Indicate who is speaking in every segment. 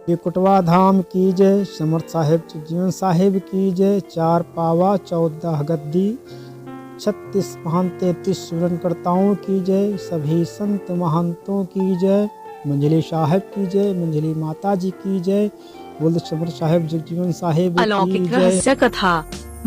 Speaker 1: ये कुटवा धाम की जय, समर्थ साहिब जगजीवन साहिब की जय। 4 पावा 14 गद्दी 36 महान 33 सुरनकर्ताओं की जय। सभी संत महंतों की जय। मंजली साहिब की जय, मंजली माता जी की जय। बोल समर्थ साहिब जगजीवन साहिब की
Speaker 2: अलौकिक
Speaker 1: जय।
Speaker 2: रहस्य कथा,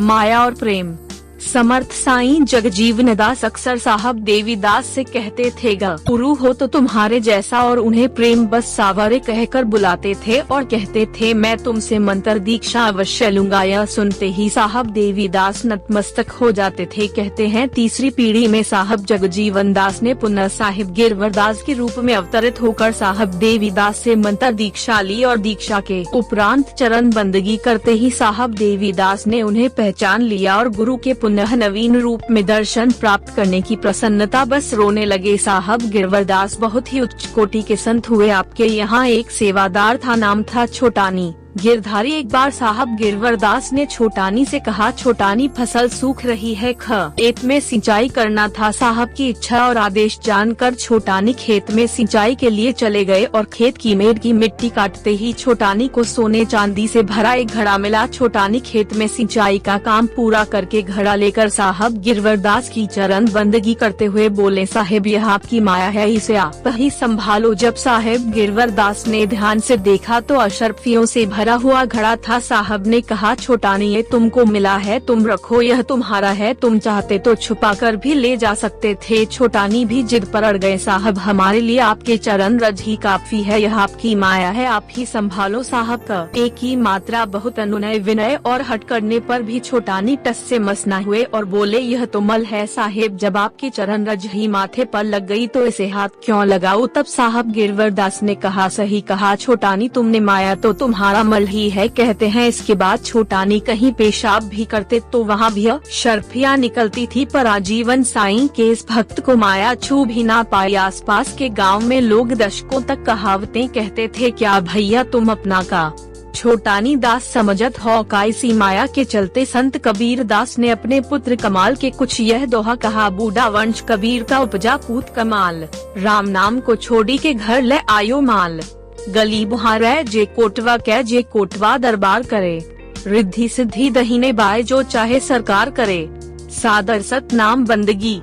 Speaker 2: माया और प्रेम। समर्थ साईं जगजीवन दास अक्सर साहब देवीदास से कहते थे, गुरु हो तो तुम्हारे जैसा, और उन्हें प्रेम बस सावरे कहकर बुलाते थे और कहते थे, मैं तुमसे मंत्र दीक्षा अवश्य लूंगा। यह सुनते ही साहब देवीदास नतमस्तक हो जाते थे। कहते हैं तीसरी पीढ़ी में साहब जगजीवन दास ने पुनः साहिब गिरवरदास के रूप में अवतरित होकर साहब देवीदास से मंत्र दीक्षा ली और दीक्षा के उपरांत चरण बंदगी करते ही साहब देवीदास ने उन्हें पहचान लिया और गुरु के पुनः नवीन रूप में दर्शन प्राप्त करने की प्रसन्नता बस रोने लगे। साहब गिरवरदास बहुत ही उच्च कोटि के संत हुए। आपके यहाँ एक सेवादार था, नाम था छोटानी गिरधारी। एक बार साहब गिरवरदास ने छोटानी से कहा, छोटानी फसल सूख रही है, खेत में सिंचाई करना था। साहब की इच्छा और आदेश जानकर छोटानी खेत में सिंचाई के लिए चले गए और खेत की मेड़ की मिट्टी काटते ही छोटानी को सोने चांदी से भरा एक घड़ा मिला। छोटानी खेत में सिंचाई का काम पूरा करके घड़ा लेकर साहब गिरवरदास की चरण बंदगी करते हुए बोले, साहेब यह आपकी माया है, इसे आप ही संभालो। जब साहेब गिरवरदास ने ध्यान से देखा तो अशर्फियों से भरा हुआ घड़ा था। साहब ने कहा, छोटानी ये तुमको मिला है, तुम रखो, यह तुम्हारा है, तुम चाहते तो छुपा कर भी ले जा सकते थे। छोटानी भी जिद पर अड़ गए, साहब हमारे लिए आपके चरण रज ही काफी है, यह आपकी माया है, आप ही संभालो। साहब का एक ही मात्रा बहुत अनुनय विनय और हट करने पर भी छोटानी टस से मस न हुए और बोले, यह तो मल है साहेब, जब आपके चरण रज ही माथे पर लग गई तो इसे हाथ क्यों लगाओ। तब साहब गिरवरदास ने कहा, सही कहा छोटानी, तुमने माया तो तुम्हारा मल ही है। कहते हैं इसके बाद छोटानी कहीं पेशाब भी करते तो वहाँ भी शर्फियाँ निकलती थी, पर आजीवन साईं के इस भक्त को माया छू भी ना पाई। आसपास के गांव में लोग दशकों तक कहावतें कहते थे, क्या भैया तुम अपना का छोटानी दास समझत हो का। इसी माया के चलते संत कबीर दास ने अपने पुत्र कमाल के कुछ यह दोहा कहा, बूढ़ा वंश कबीर का उपजा पूत कमाल, राम नाम को छोड़ी के घर ले आयो माल, गली बुहार जे कोटवा कै जे कोटवा दरबार करे, रिद्धि सिद्धि दहीने बाय जो चाहे सरकार करे, सादर सत नाम बंदगी।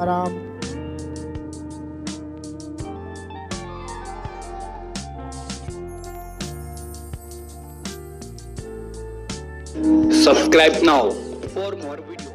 Speaker 1: आराम।
Speaker 3: Subscribe now for more videos.